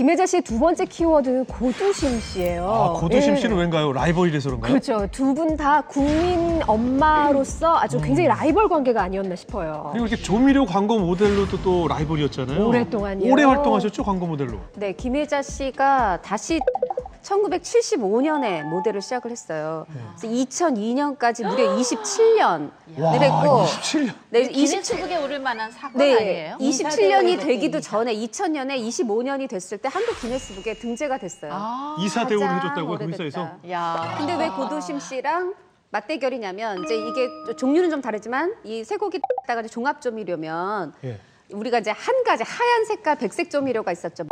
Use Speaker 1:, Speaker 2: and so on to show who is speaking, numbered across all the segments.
Speaker 1: 김혜자 씨의 두 번째 키워드는 고두심 씨예요.
Speaker 2: 아, 고두심
Speaker 1: 예.
Speaker 2: 씨는 왠가요? 라이벌이라서 그런가요?
Speaker 1: 그렇죠. 두 분 다 국민 엄마로서 아주 굉장히 라이벌 관계가 아니었나 싶어요.
Speaker 2: 그리고 이렇게 조미료 광고 모델로도 또 라이벌이었잖아요.
Speaker 1: 오랫동안요.
Speaker 2: 오래 활동하셨죠, 광고 모델로.
Speaker 3: 네, 김혜자 씨가 다시 1975년에 모델을 시작을 했어요. 그래서 2002년까지 무려 27년 했고
Speaker 2: 27년.
Speaker 3: 네,
Speaker 4: 기네스북에 오를 만한 사건
Speaker 3: 네,
Speaker 4: 아니에요?
Speaker 3: 27년이 되기도 전에 2000년에 25년이 됐을 때 한국 기네스북에 등재가 됐어요.
Speaker 2: 이사 대우를
Speaker 3: 가장
Speaker 2: 해줬다고요, 그
Speaker 3: 오래됐다.
Speaker 2: 회사에서?
Speaker 4: 야.
Speaker 3: 근데 왜 고두심 씨랑 맞대결이냐면 이제 이게 종류는 좀 다르지만 이 쇠고기다가 종합 조미료면
Speaker 2: 예.
Speaker 3: 우리가 이제 한 가지 하얀 색깔 백색 조미료가 있었죠.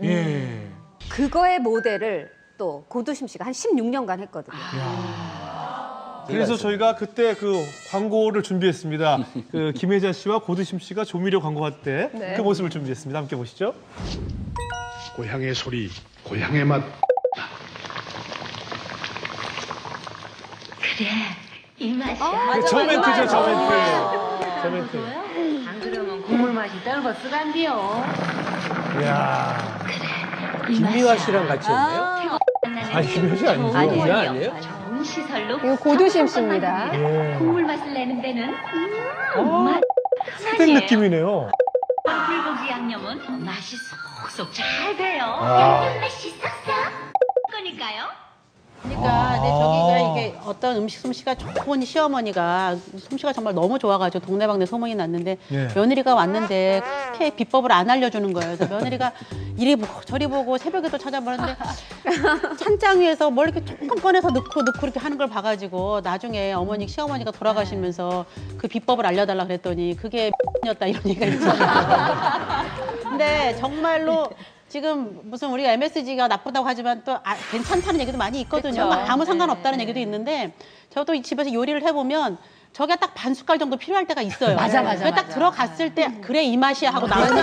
Speaker 2: 예.
Speaker 3: 그거의 모델을 또 고두심 씨가 한 16년간 했거든요.
Speaker 2: 그래서 저희가 그때 그 광고를 준비했습니다. 그 김혜자 씨와 고두심 씨가 조미료 광고할 때 그
Speaker 1: 네.
Speaker 2: 모습을 준비했습니다. 함께 보시죠.
Speaker 5: 고향의 소리, 고향의 맛.
Speaker 6: 이 맛이야.
Speaker 2: 저 멘트죠, 저 멘트. 저 멘트.
Speaker 6: 안 그러면 국물 맛이 떨고 쓰간디요.
Speaker 2: 이야.
Speaker 7: 김미화 씨랑 같이 했나요?
Speaker 2: 아니, 김혜자 씨 아니죠?
Speaker 7: 아니에요. 아니에요?
Speaker 6: 좋은 시설로
Speaker 1: 이거 고두심 씨입니다.
Speaker 2: 예.
Speaker 6: 국물 맛을 내는 데는 맛
Speaker 2: 스펙 느낌이네요.
Speaker 6: 불고기 양념은 맛이 쏙쏙 잘 돼요.
Speaker 2: 아.
Speaker 6: 양념 맛이 싹싹 거니까요.
Speaker 4: 그러니까 근데 저기가 이게 어떤 음식 솜씨가 좋은 시어머니가 솜씨가 정말 너무 좋아가지고 동네방네 소문이 났는데
Speaker 2: 예.
Speaker 4: 며느리가 왔는데 그렇게 비법을 안 알려주는 거예요. 그래서 며느리가 이리 보고 저리 보고 새벽에도 찾아보는데 찬장 위에서 뭘 이렇게 조금 꺼내서 넣고 이렇게 하는 걸 봐가지고 나중에 어머니 시어머니가 돌아가시면서 그 비법을 알려달라 그랬더니 그게 였다 이런 얘기가 있잖아요. 근데 정말로 지금 무슨 우리가 MSG가 나쁘다고 하지만 또 괜찮다는 얘기도 많이 있거든요.
Speaker 3: 그쵸.
Speaker 4: 아무 상관없다는 얘기도 있는데 저도 이 집에서 요리를 해보면 저게 딱 반 숟갈 정도 필요할 때가 있어요.
Speaker 3: 맞아.
Speaker 4: 딱 들어갔을 때 그래 이 맛이야 하고 나오는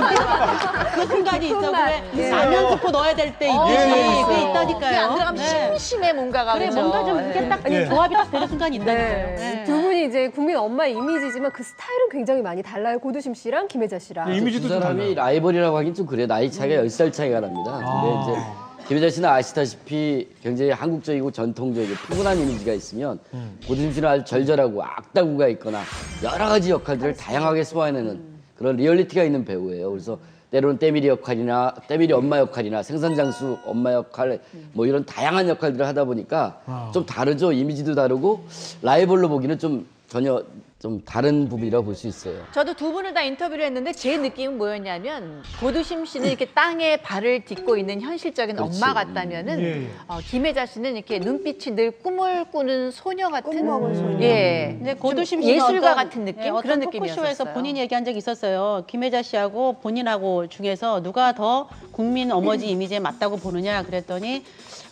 Speaker 4: 그 순간이 있어. 그래 라면 스프 넣어야 될 때 있듯이 그게 있다니까요.
Speaker 8: 안 들어가면 심심해 뭔가가.
Speaker 4: 그래
Speaker 8: 그죠?
Speaker 4: 뭔가 좀 이게 딱
Speaker 2: 예.
Speaker 4: 조합이 딱 되는 순간이 있다니까요.
Speaker 1: 네. 두 분이 이제 국민 엄마의 이미지지만 그 스타일은 굉장히 많이 달라요. 고두심 씨랑 김혜자 씨랑.
Speaker 2: 예, 이미지도
Speaker 9: 두
Speaker 2: 좀
Speaker 9: 사람이
Speaker 2: 달라요.
Speaker 9: 라이벌이라고 하긴 좀 그래요. 나이 차이가 10살 차이가 납니다. 근데 이제 김혜자 씨는 아시다시피 굉장히 한국적이고 전통적이고 푸근한 이미지가 있으면 고두심 씨는 아주 절절하고 악다구가 있거나 여러 가지 역할들을 다양하게 소화해내는 그런 리얼리티가 있는 배우예요. 그래서 때로는 때밀이 역할이나 때밀이 엄마 역할이나 생선장수 엄마 역할 뭐 이런 다양한 역할들을 하다 보니까 좀 다르죠. 이미지도 다르고 라이벌로 보기는 좀 전혀 좀 다른 부분이라고 볼 수 있어요.
Speaker 8: 저도 두 분을 다 인터뷰를 했는데 제 느낌은 뭐였냐면 고두심 씨는 이렇게 땅에 발을 딛고 있는 현실적인
Speaker 9: 그렇지.
Speaker 8: 엄마 같다면은
Speaker 2: 예, 예.
Speaker 8: 김혜자 씨는 이렇게 눈빛이 늘 꿈을 꾸는 소녀 같은
Speaker 1: 꿈먹은 소녀.
Speaker 8: 예.
Speaker 4: 근데 고두심 씨는
Speaker 8: 예술가
Speaker 4: 어떤,
Speaker 8: 같은 느낌?
Speaker 4: 예, 어떤
Speaker 8: 그런
Speaker 4: 토크쇼에서
Speaker 8: 느낌이었어요.
Speaker 4: 본인이 얘기한 적이 있었어요. 김혜자 씨하고 본인하고 중에서 누가 더 국민 어머니 이미지에 맞다고 보느냐 그랬더니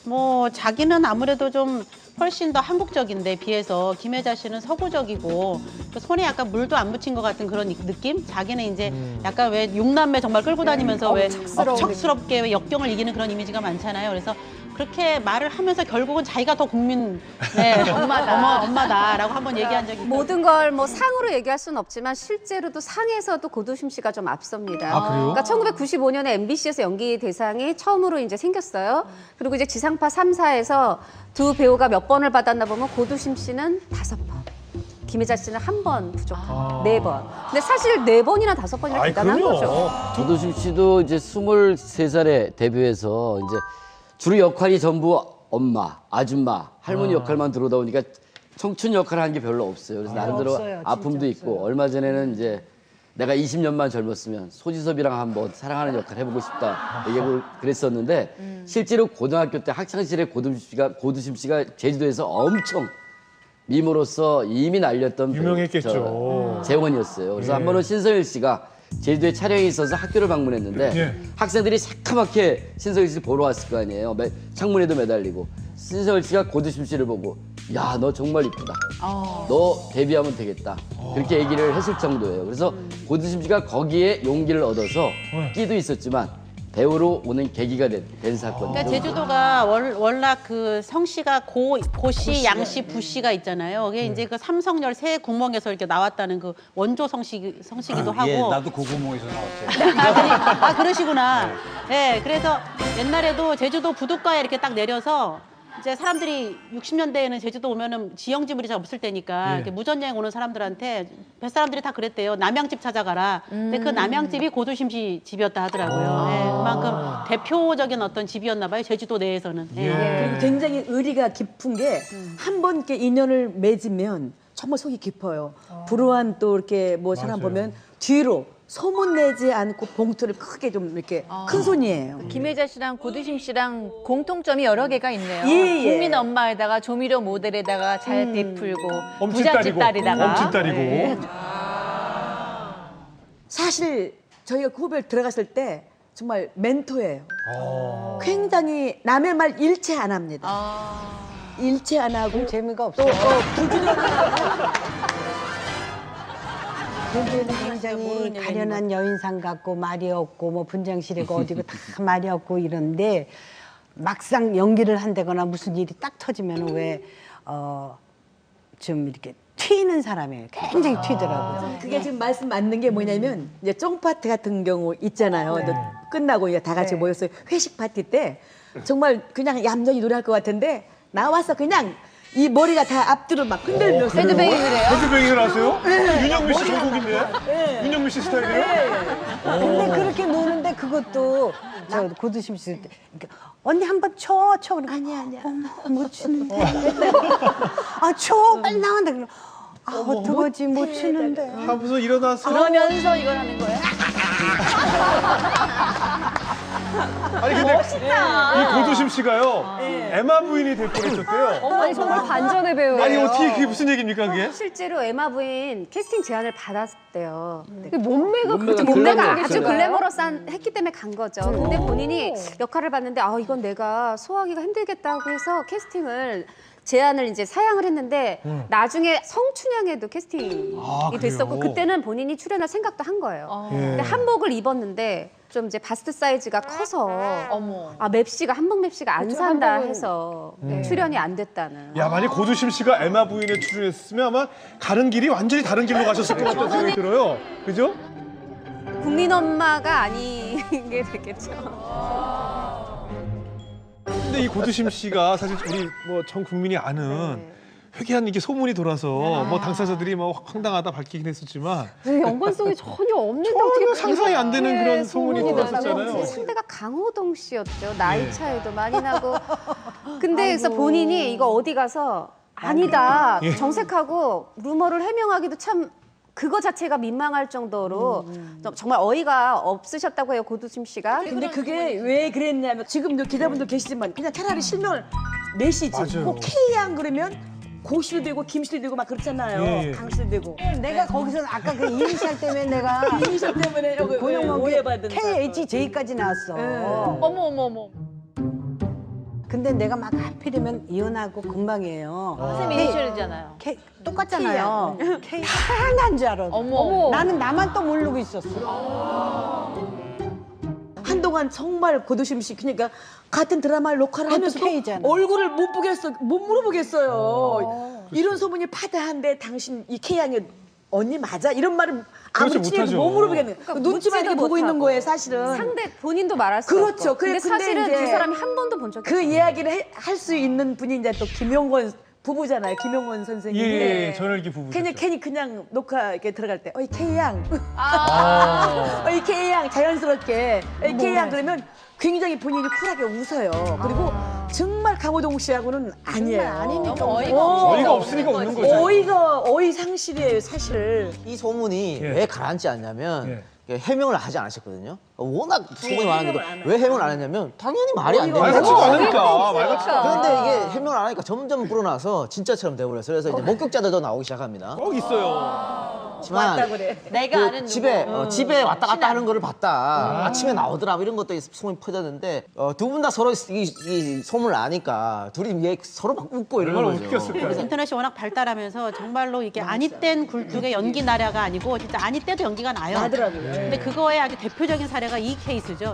Speaker 4: 뭐 자기는 아무래도 좀 훨씬 더 한국적인데 비해서 김혜자 씨는 서구적이고 그 손에 약간 물도 안 묻힌 것 같은 그런 느낌? 자기는 이제 약간 왜 육남매 정말 끌고 다니면서 왜 억척스럽게 왜 역경을 이기는 그런 이미지가 많잖아요. 그래서 그렇게 말을 하면서 결국은 자기가 더 국민 엄마다라고 한번 얘기한 적이 있어요.
Speaker 3: 모든 걸 뭐 상으로 얘기할 수는 없지만 실제로도 상에서도 고두심 씨가 좀 앞섭니다.
Speaker 2: 아, 그래요?
Speaker 3: 그러니까 1995년에 MBC에서 연기 대상이 처음으로 이제 생겼어요. 그리고 이제 지상파 3사에서 두 배우가 몇 번을 받았나 보면 고두심 씨는 5번. 김혜자 씨는 1번 부족한 4번. 근데 사실 4번이나 5번이나
Speaker 2: 아이,
Speaker 3: 대단한
Speaker 2: 그럼요.
Speaker 3: 거죠.
Speaker 9: 고두심 씨도 이제 23살에 데뷔해서 이제 주로 역할이 전부 엄마, 아줌마, 할머니 역할만 들어오다 보니까 청춘 역할을 한 게 별로 없어요. 그래서 나름대로
Speaker 1: 없어요. 진짜
Speaker 9: 아픔도 있고 얼마 전에는 이제 내가 20년만 젊었으면 소지섭이랑 한번 사랑하는 역할 해보고 싶다 얘기하고 그랬었는데 실제로 고등학교 때 학창시절에 고두심 씨가 제주도에서 엄청 미모로서 이미 날렸던
Speaker 2: 유명했겠죠.
Speaker 9: 재원이었어요. 그래서
Speaker 2: 예.
Speaker 9: 한 번은 신서일 씨가 제주도에 촬영이 있어서 학교를 방문했는데
Speaker 2: 예.
Speaker 9: 학생들이 새카맣게 신서일 씨를 보러 왔을 거 아니에요. 창문에도 매달리고 신서일 씨가 고두심 씨를 보고 야, 너 정말 이쁘다. 너 데뷔하면 되겠다. 그렇게 얘기를 했을 정도예요. 그래서 고두심 씨가 거기에 용기를 얻어서 끼도 있었지만 배우로 오는 계기가 된 사건.
Speaker 4: 그러니까 제주도가 워낙 그 성씨가 고씨, 양씨, 부씨가 있잖아요. 그게 이제 그 삼성열 새 구멍에서 이렇게 나왔다는 그 원조 성씨기도 하고.
Speaker 10: 예, 나도 그 구멍에서 나왔죠.
Speaker 4: 아, 그러시구나. 네, 그래서 옛날에도 제주도 부둣가에 이렇게 딱 내려서 이제 사람들이 60년대에는 제주도 오면은 지형지물이 잘 없을 때니까 이렇게 무전여행 오는 사람들한테 뱃사람들이 다 그랬대요. 남양집 찾아가라. 근데 그 남양집이 고두심 씨 집이었다 하더라고요. 예, 그만큼 대표적인 어떤 집이었나 봐요. 제주도 내에서는. 예.
Speaker 11: 그리고 굉장히 의리가 깊은 게 한 번 이렇게 인연을 맺으면 정말 속이 깊어요. 불우한 또 이렇게 뭐 사람 보면 뒤로 소문 내지 않고 봉투를 크게 좀 이렇게 큰 손이에요.
Speaker 8: 김혜자 씨랑 고두심 씨랑 공통점이 여러 개가 있네요.
Speaker 11: 예, 예.
Speaker 8: 국민 엄마에다가 조미료 모델에다가 잘 베풀고
Speaker 2: 엄친딸이고,
Speaker 8: 부잣집 딸이다가
Speaker 2: 엄친딸이고.
Speaker 8: 네.
Speaker 11: 사실 저희가 그 후배를 들어갔을 때 정말 멘토예요. 굉장히 남의 말 일체 안 합니다. 일체 안 하고
Speaker 12: 재미가 없어.
Speaker 11: 또 부지런하고
Speaker 12: 굉장히 가련한 여인상 같고 말이 없고 뭐 분장실이고 어디고 다 말이 없고 이런데 막상 연기를 한다거나 무슨 일이 딱 터지면 왜 좀 이렇게 튀는 사람이에요. 굉장히 튀더라고요.
Speaker 11: 그게 지금 말씀 맞는 게 뭐냐면 이제 쫑파티 같은 경우 있잖아요. 끝나고 이제 다 같이 모여서 회식 파티 때 정말 그냥 얌전히 노래할 것 같은데 나와서 그냥 이 머리가 다 앞뒤로 막 흔들면서
Speaker 8: 헤드뱅잉을 해요?
Speaker 2: 헤드뱅잉을 하세요? 윤영미 씨 전곡인데? 윤영미 씨 스타일이에요?
Speaker 12: 근데 그렇게 노는데 그것도 저 고두심 씨 때 언니 한번 쳐 그러고 아니야 못 추는데 쳐 빨리 나온다 그러면 어떡하지 못 추는데
Speaker 2: 하면서 일어나서
Speaker 8: 그러면서 이걸 하는 거예요?
Speaker 2: 아니 근데
Speaker 8: 멋있다.
Speaker 2: 이 고두심 씨가요 에마 부인이 될 뻔했었대요.
Speaker 1: 아니 정말 반전의 배우예요.
Speaker 2: 아니 어떻게 그게 무슨 얘기입니까 그게?
Speaker 3: 실제로 에마 부인 캐스팅 제안을 받았대요.
Speaker 1: 근데 몸매가
Speaker 9: 몸매가
Speaker 3: 몸매가 아주
Speaker 9: 글래머러스하잖아요.
Speaker 3: 글래머러스한 했기 때문에 간 거죠. 근데 본인이 역할을 봤는데 이건 내가 소화하기가 힘들겠다고 해서 캐스팅을 제안을 이제 사양을 했는데 나중에 성춘향에도 캐스팅이 됐었고
Speaker 2: 그래요?
Speaker 3: 그때는 본인이 출연할 생각도 한 거예요.
Speaker 2: 예.
Speaker 3: 근데 한복을 입었는데 좀 이제 바스트 사이즈가 커서 맵시가 한복 맵시가 안 산다 해서 출연이 안 됐다는.
Speaker 2: 야 만약 고두심 씨가 에마 부인에 출연했으면 아마 가는 길이 완전히 다른 길로 가셨을 것 같다는 생각이 들어요. 그죠?
Speaker 3: 국민 엄마가 아니게 됐겠죠.
Speaker 2: 근데 이 고두심 씨가 사실 우리 뭐 전 국민이 아는 회개한 이게 소문이 돌아서 뭐 당사자들이 뭐 황당하다 밝히긴 했었지만
Speaker 1: 네, 연관성이 전혀 없는데
Speaker 2: 전혀
Speaker 1: 어떻게
Speaker 2: 상상이 안 되는
Speaker 1: 그게
Speaker 2: 그런 소문이
Speaker 1: 났다고.
Speaker 2: 돌았었잖아요.
Speaker 3: 상대가 강호동 씨였죠. 나이 차이도 많이 나고. 근데 그래서 본인이 이거 어디 가서 아니다 정색하고 루머를 해명하기도 참 그거 자체가 민망할 정도로 정말 어이가 없으셨다고 해요. 고두심 씨가.
Speaker 11: 근데 그게 왜 그랬냐면 지금도 기자분들 계시지만 그냥 차라리 실명을 내시지.
Speaker 2: 맞아요.
Speaker 11: 꼭 K양 그러면 고시도 되고 김씨도 되고 막 그렇잖아요.
Speaker 2: 예.
Speaker 11: 강씨도 되고.
Speaker 12: 내가 거기서 아까 그 이니셜 때문에 내가
Speaker 11: 이니셜 때문에 여기
Speaker 12: 고용만
Speaker 11: 오해받은
Speaker 12: KHJ까지 나왔어.
Speaker 8: 어머.
Speaker 12: 근데 내가 막 하필이면 이혼하고 금방이에요.
Speaker 8: 선생님 이니셜이잖아요.
Speaker 12: 똑같잖아요. K 하나인 줄 알아.
Speaker 8: 어머.
Speaker 12: 나는 나만 또 모르고 있었어.
Speaker 11: 한동안 정말 고두심 씨 그러니까 같은 드라마를 녹화를 하면서도
Speaker 12: K잖아.
Speaker 11: 얼굴을 못 물어보겠어요. 이런 소문이 파다한데 당신 이 K양의 언니 맞아? 이런 말을
Speaker 2: 그렇지,
Speaker 11: 아무리 친해도
Speaker 2: 못하죠.
Speaker 11: 못 물어보겠는
Speaker 3: 그러니까
Speaker 11: 눈치만 이렇게
Speaker 3: 묻지도
Speaker 11: 보고 있는
Speaker 3: 못하고.
Speaker 11: 거예요 사실은.
Speaker 3: 상대 본인도 말할 수
Speaker 11: 그렇죠.
Speaker 3: 없고. 근데 사실은
Speaker 11: 이제
Speaker 3: 두 사람이 한 번도 본 적이
Speaker 11: 그
Speaker 3: 없어요.
Speaker 11: 이야기를 할 수 있는 분이 이제 또 김용건 부부잖아요. 김용건 선생님이.
Speaker 2: 예, 전열기 부부죠.
Speaker 11: 괜히 그냥 녹화 이렇게 들어갈 때 어이 K양 어이 K양 자연스럽게 어이 K양 그러면 굉장히 본인이 쿨하게 웃어요. 그리고 정말 강호동 씨하고는 아니에요.
Speaker 12: 아니니까.
Speaker 2: 어이가 없으니까 웃는 거죠.
Speaker 11: 어이 상실이에요 사실.
Speaker 13: 이 소문이
Speaker 2: 예.
Speaker 13: 왜 가라앉지 않냐면
Speaker 2: 예.
Speaker 13: 해명을 하지 않으셨거든요. 워낙 소문이 많았는데 왜 해명을 안 했냐면 당연히 말이 안 되는
Speaker 2: 말
Speaker 13: 거죠.
Speaker 2: 같지도 않으니까. 말 같지도 않으니까.
Speaker 13: 그런데 이게 해명을 안 하니까 점점 불어나서 진짜처럼 돼버렸어요. 그래서 이제 목격자들도 나오기 시작합니다.
Speaker 2: 꼭 있어요.
Speaker 11: 맞다 그래.
Speaker 8: 내가
Speaker 13: 그
Speaker 8: 아는
Speaker 13: 집에
Speaker 8: 누구.
Speaker 13: 집에 왔다 갔다 하는 거를 봤다. 아침에 나오더라. 뭐 이런 것도 소문이 퍼졌는데 두 분 다 서로 이 소문을 아니까 둘이 얘 서로 막 웃고 이러는
Speaker 2: 얼마나
Speaker 13: 거죠.
Speaker 2: 웃겼을까요?
Speaker 4: 인터넷이 워낙 발달하면서 정말로 이게 아니땐 굴뚝의 연기 나랴가 아니고 진짜 아니 때도 연기가 나요.
Speaker 11: 나더라고요.
Speaker 4: 근데 그거의 아주 대표적인 사례가 이 케이스죠.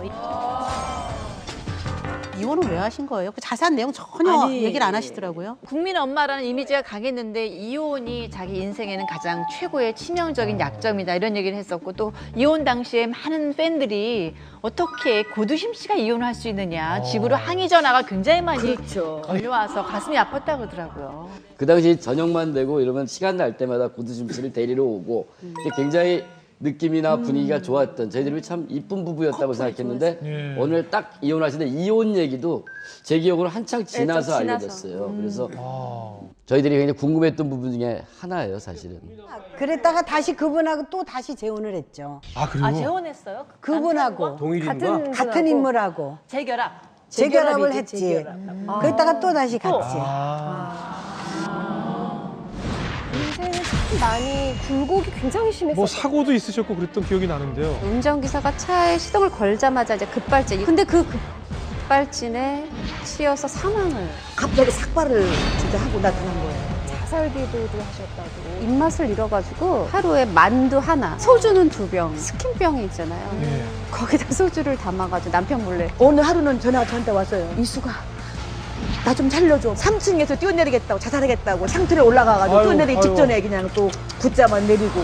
Speaker 4: 이혼을 왜 하신 거예요? 그 자세한 내용 전혀
Speaker 8: 아니,
Speaker 4: 얘기를 안 하시더라고요.
Speaker 8: 국민 엄마라는 이미지가 강했는데 이혼이 자기 인생에는 가장 최고의 치명적인 약점이다 이런 얘기를 했었고 또 이혼 당시에 많은 팬들이 어떻게 고두심 씨가 이혼을 할 수 있느냐 집으로 항의 전화가 굉장히 많이 걸려와서 가슴이 아팠다 그러더라고요.
Speaker 9: 그 당시 저녁만 되고 이러면 시간 날 때마다 고두심 씨를 데리러 오고 굉장히 느낌이나 분위기가 좋았던 저희들이 참 이쁜 부부였다고 생각했는데 오늘 딱 이혼하시는데 이혼 얘기도 제 기억으로 한창 지나서 알려졌어요. 그래서 저희들이 굉장히 궁금했던 부분 중에 하나예요, 사실은.
Speaker 12: 그랬다가 다시 그분하고 또 다시 재혼을 했죠.
Speaker 2: 아, 그래요?
Speaker 8: 아 재혼했어요?
Speaker 12: 그분하고
Speaker 1: 같은
Speaker 12: 같은 인물하고
Speaker 8: 재결합.
Speaker 12: 재결합을 했지. 그랬다가 또 다시 갔지.
Speaker 1: 인생은 참 많이 굴곡이 굉장히 심했어요.
Speaker 2: 뭐 사고도 있으셨고 그랬던 기억이 나는데요.
Speaker 3: 운전기사가 차에 시동을 걸자마자 이제 급발진. 근데 그 급발진에 치여서 사망을.
Speaker 11: 갑자기 삭발을 진짜 하고 나타난 거예요.
Speaker 1: 자살기도도 하셨다고.
Speaker 3: 입맛을 잃어가지고 하루에 만두 하나, 소주는 2병, 스킨병이 있잖아요. 거기다 소주를 담아가지고 남편 몰래.
Speaker 11: 오늘 하루는 전화가 저한테 왔어요. 이수가 나 좀 살려줘. 3층에서 뛰어내리겠다고 자살하겠다고 상틀에 올라가가지고 뛰어내리기 직전에 그냥 또 붙자만 내리고.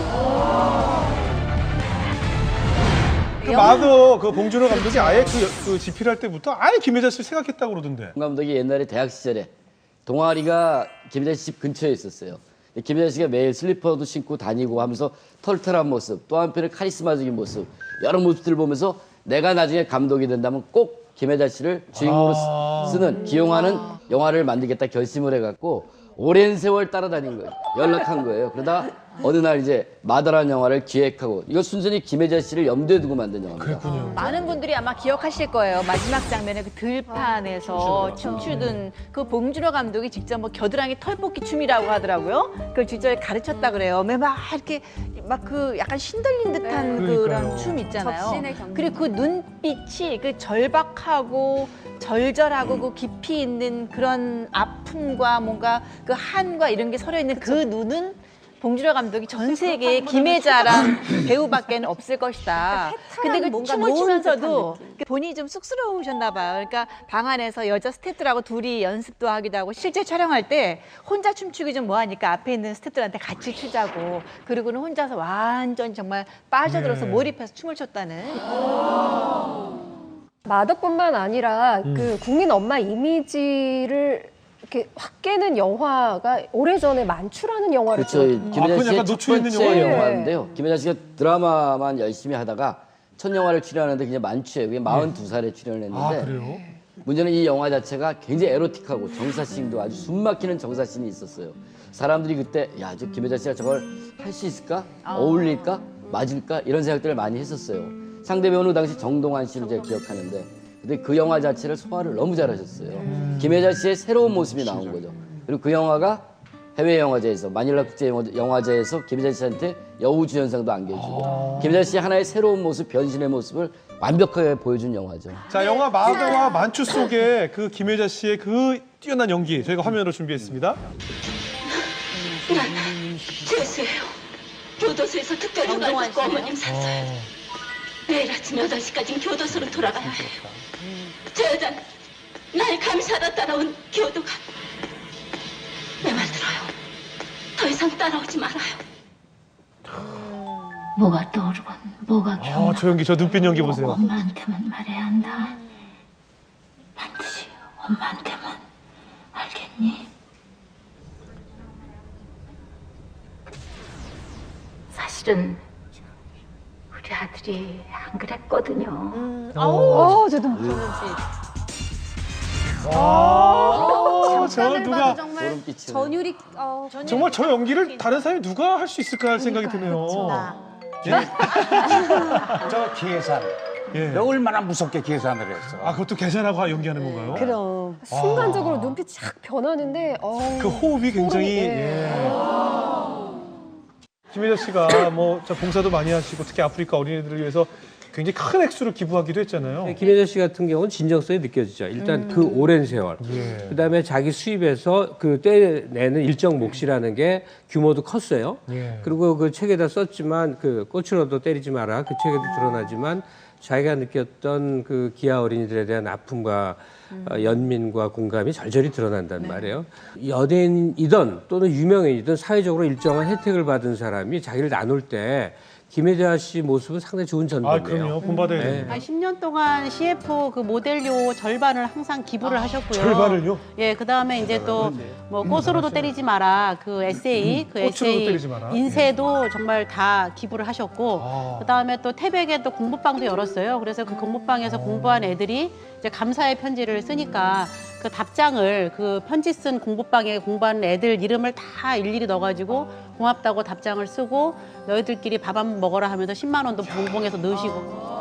Speaker 2: 그 마더 그 봉준호 감독이 아예 그 집필할 때부터 아예 김혜자 씨를 생각했다고 그러던데.
Speaker 9: 감독이 옛날에 대학 시절에 동아리가 김혜자 씨 집 근처에 있었어요. 김혜자 씨가 매일 슬리퍼도 신고 다니고 하면서 털털한 모습, 또 한편의 카리스마적인 모습, 여러 모습들을 보면서 내가 나중에 감독이 된다면 꼭 김혜자 씨를 주인공으로 쓰는, 기용하는 영화를 만들겠다 결심을 해갖고 오랜 세월 따라다닌 거예요. 연락한 거예요. 그러다 어느 날 이제 마더라는 영화를 기획하고, 이거 순전히 김혜자 씨를 염두에 두고 만든 영화입니다.
Speaker 2: 그렇군요.
Speaker 8: 많은 분들이 아마 기억하실 거예요. 마지막 장면에 그 들판에서 춤추던 그 봉준호 감독이 직접 뭐 겨드랑이 털뽑기 춤이라고 하더라고요. 그걸 직접 가르쳤다 그래요. 막 이렇게 막 그 약간 신들린 듯한 그런 춤 있잖아요.
Speaker 3: 접신의 경계.
Speaker 8: 그리고 그 눈빛이 그 절박하고 절절하고 그 깊이 있는 그런 아픔과 뭔가 그 한과 이런 게 서려 있는 그 눈은 봉준호 감독이 전 세계에 김혜자란 배우밖에는 없을 것이다. 근데 그 춤을 추면서도 본인이 좀 쑥스러우셨나 봐요. 그러니까 방 안에서 여자 스태프들하고 둘이 연습도 하기도 하고 실제 촬영할 때 혼자 춤추기 좀 뭐하니까 앞에 있는 스태프들한테 같이 추자고, 그리고는 혼자서 완전 정말 빠져들어서 몰입해서 춤을 췄다는.
Speaker 1: 마더뿐만 아니라 그 국민 엄마 이미지를 이렇게 확 깨는 영화가 오래전에 만추라는 영화를
Speaker 9: 그렇죠. 김혜자 씨의
Speaker 2: 약간
Speaker 9: 첫
Speaker 2: 노출 있는
Speaker 9: 번째
Speaker 2: 영화예요.
Speaker 9: 영화인데요. 김혜자 씨가 드라마만 열심히 하다가 첫 영화를 출연하는데 그냥 만추예요. 그게 42살에 출연을 했는데
Speaker 2: 아, 그래요?
Speaker 9: 문제는 이 영화 자체가 굉장히 에로틱하고 정사씬도 아주 숨막히는 정사씬이 있었어요. 사람들이 그때 야, 저 김혜자 씨가 저걸 할 수 있을까? 어울릴까? 맞을까? 이런 생각들을 많이 했었어요. 상대 배우는 당시 정동환 씨를 제가 기억하는데, 근데 그 영화 자체를 소화를 너무 잘하셨어요. 김혜자 씨의 새로운 모습이 나온 거죠. 그리고 그 영화가 해외 영화제에서, 마닐라 국제 영화제에서 김혜자 씨한테 여우주연상도 안겨주고 김혜자 씨 하나의 새로운 모습, 변신의 모습을 완벽하게 보여준 영화죠.
Speaker 2: 자, 영화 마더와 만추 속의 그 김혜자 씨의 그 뛰어난 연기 저희가 화면으로 준비했습니다.
Speaker 6: 난 죄수예요. 교도소에서 특별 휴가를 받고 어머님 사서요. 내일 아침 8시까지는 교도소로 돌아가야 해요. 저 여자는 날 감시하다 따라온 교도관. 내 말 들어요. 더 이상 따라오지 말아요. 뭐가 떠오르건 뭐가
Speaker 2: 아, 저 연기, 저 눈빛 연기 보세요.
Speaker 6: 엄마한테만 말해야 한다. 반드시 엄마한테만. 알겠니? 사실은 우리 아들이 안 그랬거든요.
Speaker 8: 저도
Speaker 2: 저 누가
Speaker 3: 정말
Speaker 9: 소름 끼치네.
Speaker 3: 전율이
Speaker 2: 정말 저 연기를 다른 사람이 누가 할 수 있을까 할 생각이 드네요.
Speaker 10: 저 계산.
Speaker 2: 예.
Speaker 10: 얼마나 무섭게 계산을 했어.
Speaker 2: 아, 그것도 계산하고 연기하는 건가요?
Speaker 11: 그럼.
Speaker 1: 순간적으로 눈빛이 쫙 변하는데
Speaker 2: 그 호흡이 굉장히 김혜자 씨가 뭐 저 봉사도 많이 하시고 특히 아프리카 어린이들을 위해서 굉장히 큰 액수를 기부하기도 했잖아요.
Speaker 7: 김혜자 씨 같은 경우는 진정성이 느껴지죠. 일단 그 오랜 세월.
Speaker 2: 예.
Speaker 7: 그다음에 자기 수입에서 그 떼내는 일정 몫이라는 게 규모도 컸어요.
Speaker 2: 예.
Speaker 7: 그리고 그 책에다 썼지만 그 꽃으로도 때리지 마라. 그 책에도 드러나지만 자기가 느꼈던 그 기아 어린이들에 대한 아픔과 연민과 공감이 절절히 드러난단 말이에요. 연예인이든 또는 유명인이든 사회적으로 일정한 혜택을 받은 사람이 자기를 나눌 때 김혜자 씨 모습은 상당히 좋은 전범이에요.
Speaker 2: 그럼요. 본받아야 됩니다.
Speaker 4: 10년 동안 CF 그 모델료 절반을 항상 기부를 하셨고요.
Speaker 2: 절반을요?
Speaker 4: 예, 그 다음에 이제 또 뭐 꽃으로도 때리지 마라 그 에세이, 그
Speaker 2: 꽃으로도
Speaker 4: 에세이
Speaker 2: 때리지 마라.
Speaker 4: 인쇄도 정말 다 기부를 하셨고, 그 다음에 또 태백에 또 공부방도 열었어요. 그래서 그 공부방에서 공부한 애들이 이제 감사의 편지를 쓰니까 그 답장을 그 편지 쓴 공부방에 공부하는 애들 이름을 다 일일이 넣어가지고 고맙다고 답장을 쓰고 너희들끼리 밥 한번 먹어라 하면서 10만 원도 봉봉해서 넣으시고